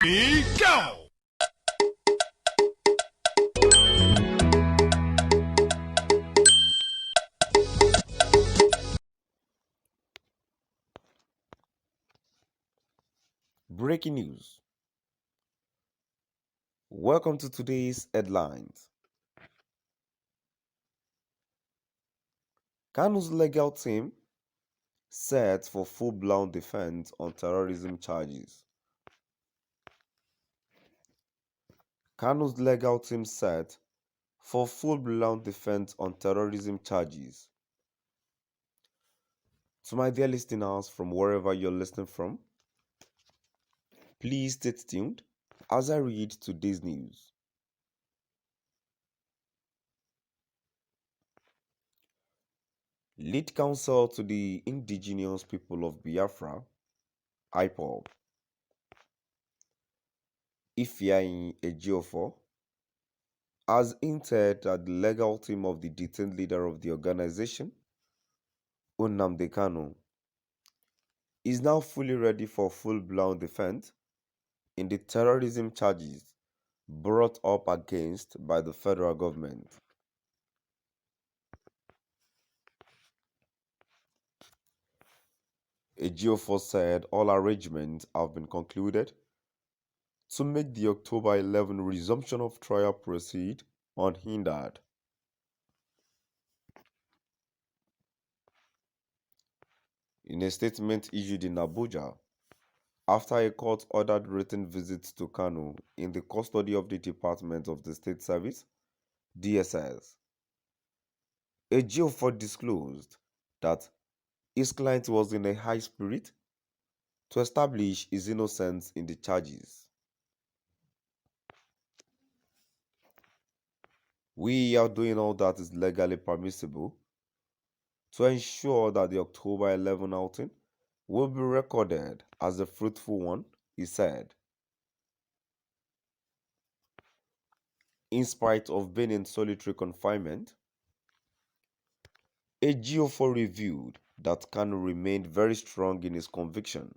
Go! Breaking news. Welcome to today's headlines. Kanu's legal team set for full-blown defense on terrorism charges. Kanu's legal team set for full-blown defense on terrorism charges. To my dear listeners from wherever you're listening from, please stay tuned as I read today's news. Lead counsel to the indigenous people of Biafra, Ipob, Ifeanyi Ejiofor, has hinted that the legal team of the detained leader of the organization, Nnamdi, is now fully ready for full-blown defense in the terrorism charges brought up against by the federal government. Ejiofor said all arrangements have been concluded to make the October 11 resumption of trial proceed unhindered. In a statement issued in Abuja, after a court-ordered written visit to Kanu in the custody of the Department of the State Service, DSS, Ejiofor disclosed that his client was in a high spirit to establish his innocence in the charges. We are doing all that is legally permissible to ensure that the October 11 outing will be recorded as a fruitful one, he said. In spite of being in solitary confinement, Ejiofor revealed that Kanu remained very strong in his conviction,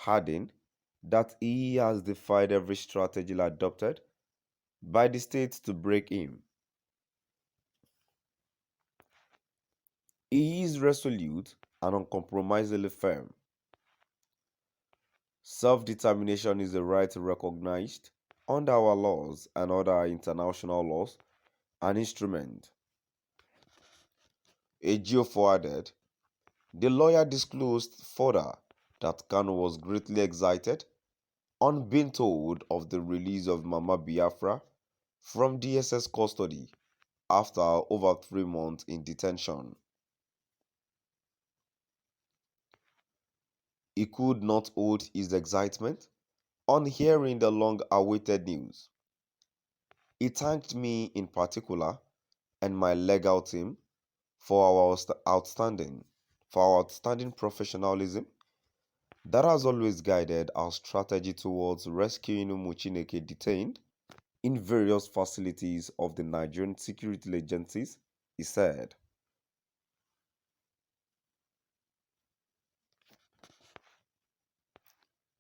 adding that he has defied every strategy adopted by the state to break him. He is resolute and uncompromisingly firm. Self-determination is a right recognized under our laws and other international laws and instruments. Ejiofor added, the lawyer disclosed further that Kanu was greatly excited on being told of the release of Mama Biafra from DSS custody after over 3 months in detention. He could not hold his excitement on hearing the long-awaited news. He thanked me in particular and my legal team for our outstanding professionalism that has always guided our strategy towards rescuing Umuchineke detained in various facilities of the Nigerian security agencies, he said.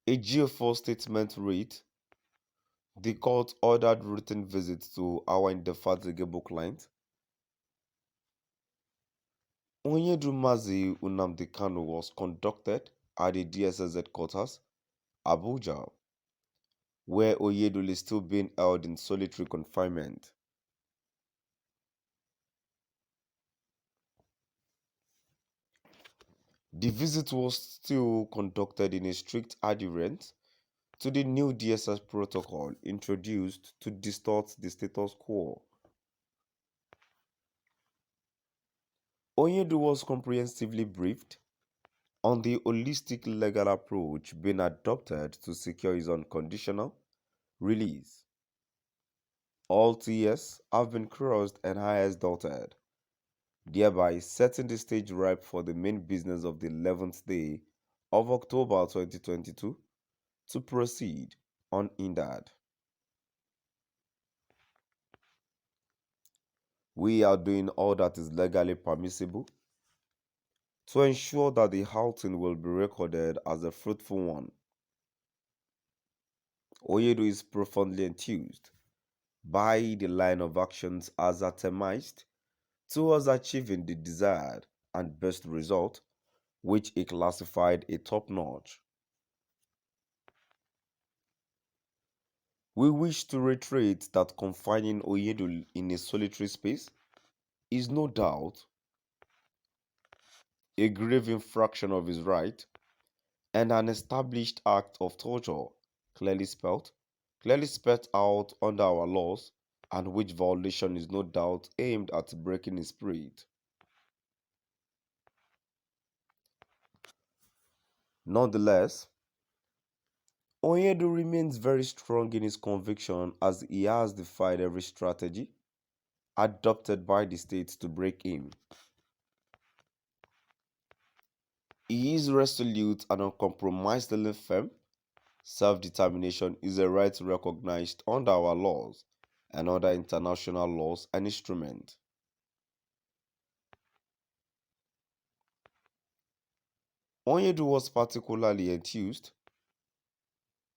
A Ejiofor statement read, the court ordered written visits to our indefatigable client, Onyedumazi Nnamdi Kanu, was conducted at the DSS headquarters, Abuja, where Oyedele is still being held in solitary confinement. The visit was still conducted in a strict adherence to the new DSS protocol introduced to distort the status quo. Onyedu was comprehensively briefed on the holistic legal approach being adopted to secure his unconditional release. All T's have been crossed and I's dotted, thereby setting the stage ripe for the main business of the 11th day of October 2022 to proceed unhindered. We are doing all that is legally permissible to ensure that the outing will be recorded as a fruitful one. Oyedo is profoundly enthused by the line of actions as atomized towards achieving the desired and best result, which he classified a top notch. We wish to reiterate that confining Oyedo in a solitary space is no doubt a grave infraction of his right and an established act of torture clearly spelled, clearly spelled out under our laws, and which violation is no doubt aimed at breaking his spirit. Nonetheless, Onyedu remains very strong in his conviction as he has defied every strategy adopted by the state to break him. He is resolute and uncompromisingly firm. Self-determination is a right recognized under our laws and other international laws and instruments. Onyedu was particularly enthused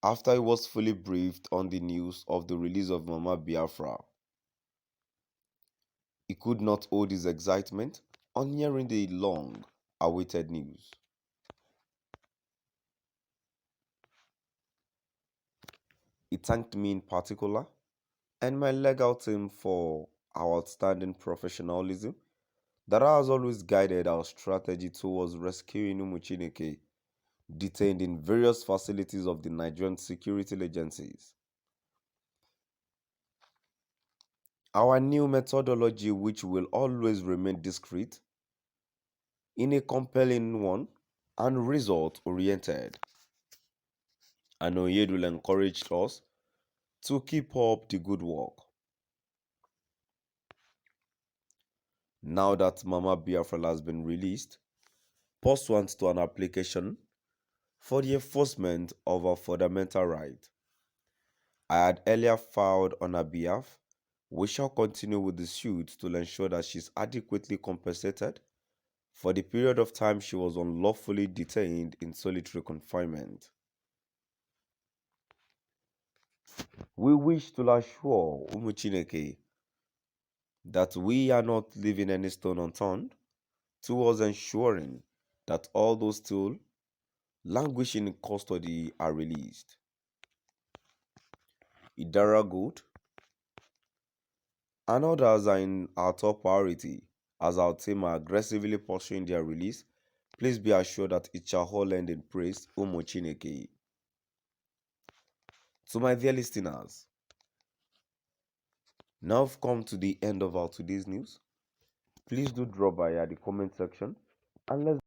after he was fully briefed on the news of the release of Mama Biafra. He could not hold his excitement on hearing the long-awaited news. He thanked me in particular and my legal team for our outstanding professionalism that has always guided our strategy towards rescuing Umuchineke, detained in various facilities of the Nigerian security agencies. Our new methodology, which will always remain discreet, in a compelling one and result-oriented. And Oyedul encouraged us to keep up the good work. Now that Mama Biafra has been released, pursuant to an application for the enforcement of her fundamental right, I had earlier filed on her behalf. We shall continue with the suit to ensure that she is adequately compensated for the period of time she was unlawfully detained in solitary confinement. We wish to assure Umuchineke that we are not leaving any stone unturned towards ensuring that all those still languishing in custody are released. Idara Good and others are in our top priority as our team are aggressively pursuing their release. Please be assured that it shall all end in praise, Umuchineke. To my dear listeners, now we've come to the end of our today's news. Please do drop by at the comment section and let's